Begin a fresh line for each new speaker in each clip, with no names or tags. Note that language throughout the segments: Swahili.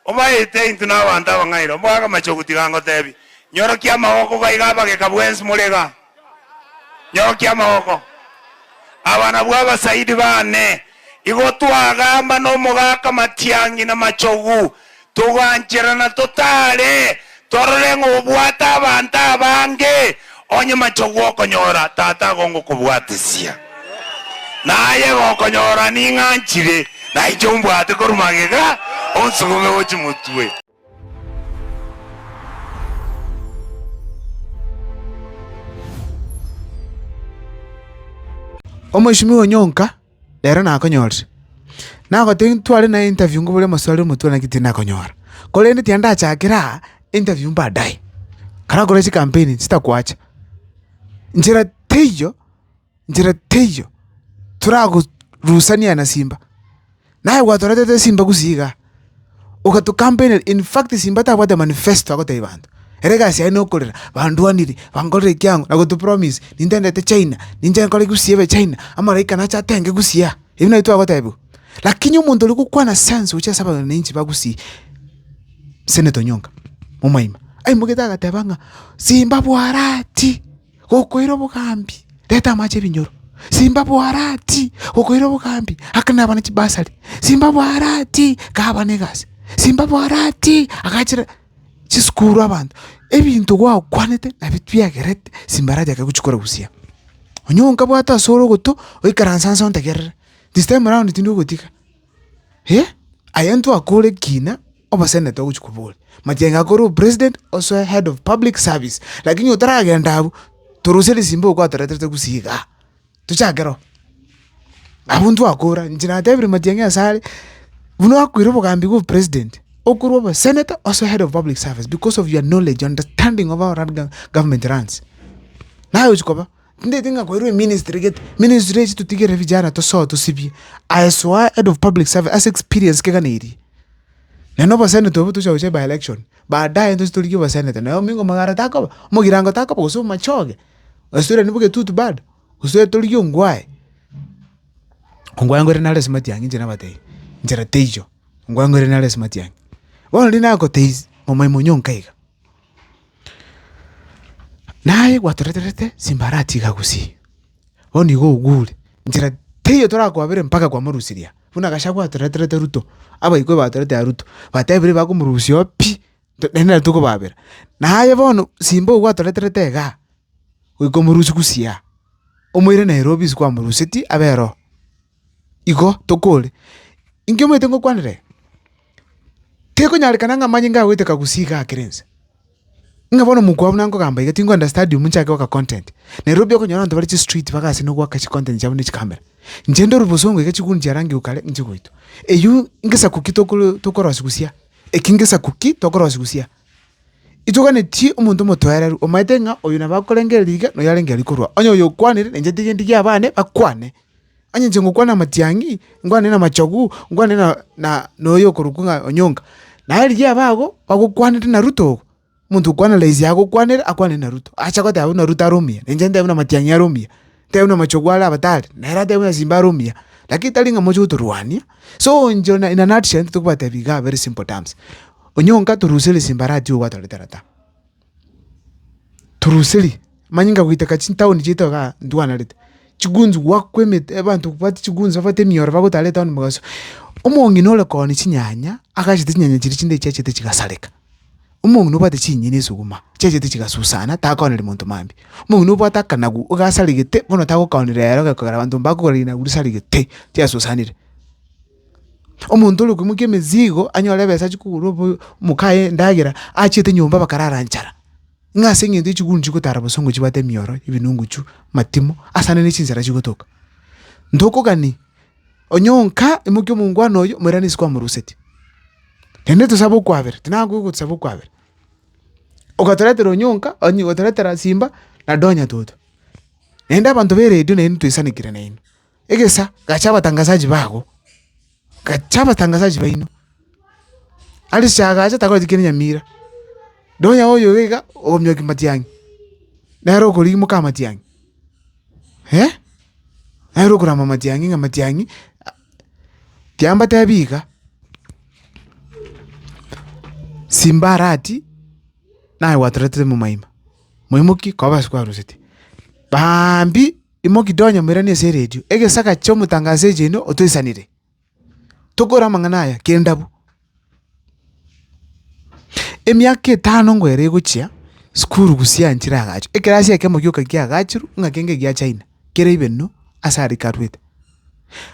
omaite into na wanta bangairo mwaga machoguti gango tebi nyoro kia maoko gaiga bage kabwensi mulega nyoro kia maoko abana bwaba saidi bane igotwagamba no mugaka matiangi na machogu tuganjirana totale torore ngobwata abanta bange onye machogu okonyora tata gongo kubwatisia naye gokonyora ninganchire na ichombwate korumagega onsugume ochimutwe.
Omweshimiwa Onyonka lero nakonyora nagote twale na interview ngobole maswali mutwe na kiti nakonyora kole ndi tianda chakira interview baadaye kara kole chi campaign sitakuacha njira teyo turago rusania na Simba naye watorete Simba kusiga ukatu campaign. In fact Simba ta bwate manifesto akote ibando erega sia no kolera bandu aniri bangore kyangu na gotu promise nindendete China ninje kole kusiebe China amarika na cha tenge kusia ibina itu akote ibu lakini umuntu uri gukwa na sense ucha saba ninchi bagusi Senator Onyonka mumaima ai mugeta gatebanga Simba bwarati gokoiro bukambi leta mache binyoro Simba bwarati gokoiro bukambi akana bana chibasali Simba bwarati kabane gase Simba bwarati akachira chiskuru abantu ebintu gwa kwanete na bitu yagerete Simba raja kakuchukura gusia Onyonka bwata soro goto oikaransansa ontegerere this time around tindu gotika ayantu akole kina oba senator kuchukubole majenga koro president also head of public service lakini utaraga ndabu turusele Simba kwa taratete kusiga tuchagero abuntu akora njina tebiri majenga asali buno akwiro bogambi ku president okuru oba senator also head of public service because of your knowledge understanding of our government runs nayo chikoba nde tinga kwiro ministry tutigere vijana to so to sibi aswa head of public service as experience keganiri neno ba senator tu chawe by election baadaye ndo stoliki ba senator na mingo magara tako mugirango tako boso machoge asura nibuke tutu bad uswe toliki ngwae ngore nale smart yangi njena batei njera tejo ngore nale smart yangi wona lina ko teiz momai Onyonka iga naye watoreterete Simbarati gagusi oni go ugule njera teyo tora kwa bere mpaka kwa murusiria funa gashagwa toreterete Ruto aba ikwe batorete Ruto batebire bakumurusio pi nene tuko babera naye bono Simba ugwa toreterete ga wiko murusi kusia omwire Nairobi kwa murusiti abero igo tokole ingemo itengo kwanire teko nyarikana ngamanyinga wete kagusiga akirense ngabona mugwa nango gamba igatingo under stadium nchake waka content Nairobi ko nyana ndobari chi street bakasi no gwaka chi content jabu ni camera njendo rubosongo igachikunja rangi ukale njikoito eyu ingesa kukito tokorosi gusia ekingesa kuki tokorosi gusia itogane ti umuntu mutwara omaitenga oyuna bakolengeriga no yarengeri kurwa onyo yokwanire nje tigindi abane bakwane anye nje ngokwana matiangi ngwane na machogu ngwane na noyo kurukunga Onyonka na yari yabago bagukwanire na Ruto muntu kwana lezi yako kwanire akwane na Ruto acha ko tabu na Ruto arumia nje ndabuna matiangi arumia tebuna machogu ala batali na era tebuna Simba arumia lakini talinga mojo turuania so njona ina nutshell tukubata biga very simple terms Onyonka turusele Simbarati uwa taletarata turuseli manyinga kuitaka chintawoni chito ga ndwana lete chigunzu wakwemete abantu kubati chigunzu afate miyora bakutaleta on mugaso umongi nole koni chinyanya akashite chinyanya chiri chinde chechete chikasaleka umongi nobate chinyine suguma chechete chikasusana takonele muntu mambi umongi nobata kanagu ugasaligete bono takokonele rero gakora abantu bakukorina gusaligete tyasusanire omuntu uri kumuke mezigo anyole besa chikuru mukaye ndagira achite nyumba bakararanchara ngase ngende chigunju kutara bosongo chibate miyoro ibinungu chu matimo asana ne chinzara chikotoka ndoko gani Onyonka imuke mungwano yo mwerani sikwa muruseti tende tusabo kwabere tinangu ko tusabo kwabere okatoretera Onyonka onyi otoretera Simba na donya toto nenda abantu be radio ne ntuisanikire nene egesa gachaba tangazaji bago gachaba tangazaji baino ali shagacha takora dikene Nyamira donya oyo wega omyoki matiangi nero koli muka matiangi nero kura mama matiangi ngamatiangi tiamba tabika Simbarati naye watorete mumaima muimuki kwabasi kwa rusiti bambi imoki donya mirani ese radio ege saka cho mutangaze jeno otoisanire tokora manganaya kendabu emyaka 5 ngwere guchia skuru gusia nchira gacho ekerasi yake mugyoka kya gachiru ngakenge gya China kere ibeno asari karwete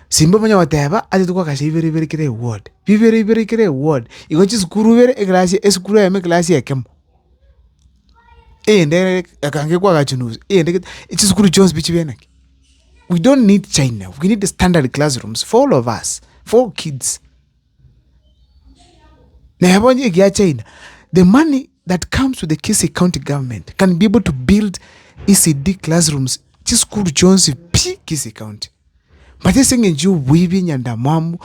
simba manya wateba ati tukwa kashi ibere kire word bibere kire word igochi skuru bere ekerasi eskuru ya me klasi yake ende akange kwa gachunuzi ende it's skuru Jones bichibenaki. We don't need China. We need the standard classrooms for all of us, for kids. China. The money that comes with the Kisii County government can be able to build ECD classrooms to school Jones P Kisii County. But this thing is you weaving and a mom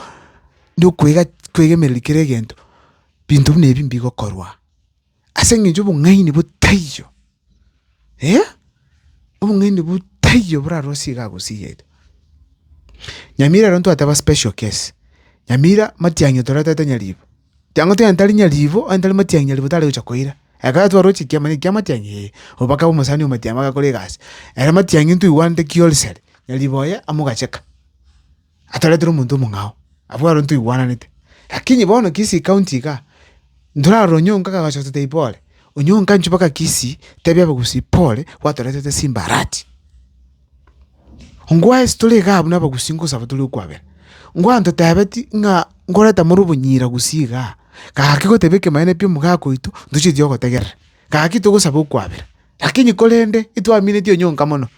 no kwega melikere gento. Bintu nebi mbigo korwa. Asenge njubu ngaini bu tayo. Ngaini bu tayo bra rosi ga gusiyedo. Nyamira ronto ataba special case. Nyamira matianyo torata nyalibo. Tiango te antali nyalibo, antali matianyo nyalibo tale uchakoira. Aka tu arochi kiamani kiamatianyo. Obaka bo musani umatiama ga kolegas. Era matianyo tu iwande kiolsel. Nyalibo ya amuga cheka. Ataletra muntu mungao. Abuga ronto iwana nite. Lakini bono Kisii County ka ndura ronyonga ka gachote ipole. Onyonga nchupaka Kisii tebya bagusi pole watorete Simbarati. Ngwa estole gabu naba gusingo sabatuli kwabera. Ngwa ndo tabati nga ngoreta murubu nyira gusiga. Ka hakiko tebeke maene pyo mugako itu nduchi dioko tegera. Ka hakito go sabu kwabera. Lakini kolende itu amine tio nyonga mono.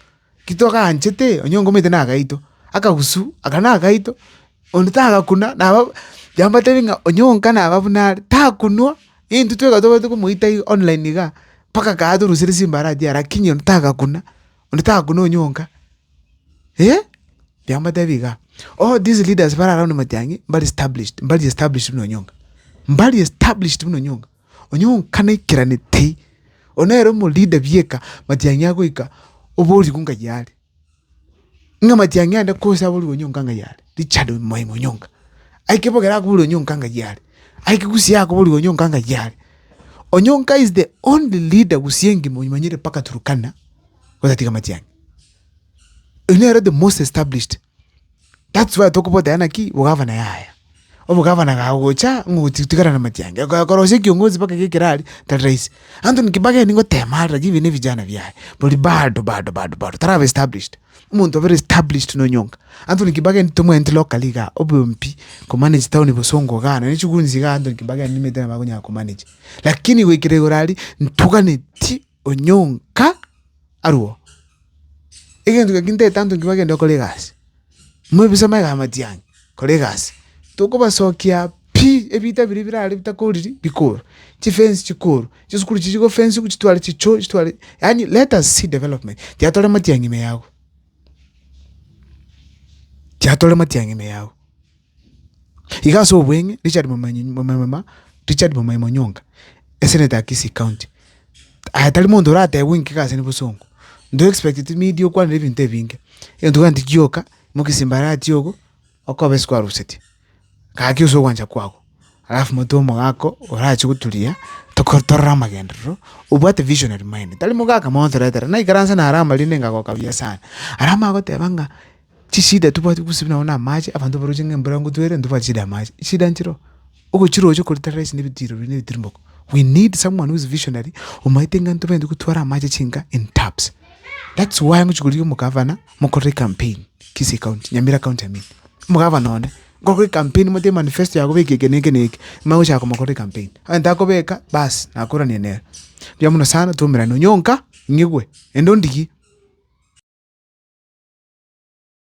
Kitoka anchete onyongo mete naga itu. Aka gusu akanaga itu. Ondutaga kuna na jamba tebinga onyonga na babuna ta kunwa. Intu twega toba ko muita online ga. Paka ka adu rusiri Simbarati ara kinyo ntaga kuna. Ondutaga kuna onyonga. Jamba tebiga. Oh, these leaders para around matiangi mbali established no nyonga. Mbali established no nyonga. Onyonga kana kirane te. Onero mo leader bieka matiangi yako ika oboli kunga yale. Nga matiangi anda kosa oboli onyonga nga yale. Richard Moimo nyonga. Aike pokera ko oboli onyonga nga yale. Aike kusia ko oboli onyonga nga yale. Onyonga is the only leader gusiengi mo manyire paka Turkana. Watatika matiangi. Unero the most established. That's why I talk about the anarchy governor yaya. Obo governor ga gocha ngutikana na matiangi. Korose kiongozi paka kekirali that race. Anton Kibage ningo temara give ne vijana vyaye. But bado. Tarava established. Umuntu very established no nyonga. Anton Kibage ntomo ent locally ga obo MP ko manage town Busongo gana. Nichugunzi ga Anton Kibage nimedana magonya ko manage. Lakini we kiregorali ntugane ti onyonga aruo. Egento kinte tanto Kibage ndo kolegas. Mwebisa maiga matiangi kolegas. Toko basokia pi ebita biribira ali bitakoriri bikoro. Chifense chikoro. Chisukuru chichiko fence kuchitwala chicho chitwala. Yani let us see development. Tiatole matiangi meyago. Igaso wenge Richard Momaimo nyonga. Senator Kisii County. Ayatali mondo rata wingi kase ni Busongo. Ndo expected media kwa living tevinge. Ndo kanti kioka muki Simbarati yogo okobe kwa ruseti. Kaki uso kwanja kwako. Alafu mutomo gako orachi kutulia tokortora magendro. Ubate visionary mind. Tali mugaka monthera na ikaransa na arama linenga kwa kabia sana. Arama ko tebanga chishida tupati kusibina ona maji abantu barujenge mbrangu twere nduva chida maji. Chida nchiro. Uko chiro cyo kulita rice n'ibitiro n'ibitirimoko. We need someone who is visionary umaitenga ntubende kutwara maji chinga in taps. That's why nguchukuliyo mugavana mukore campaign Kisii County, Nyamira County mugavana one. Ngokore campaign mote manifesto yako neke. Mausha ko mukore campaign. Anda ko beka bas nakora nenera. Bya muno sana tumira no nyonka ngigwe. Endondiki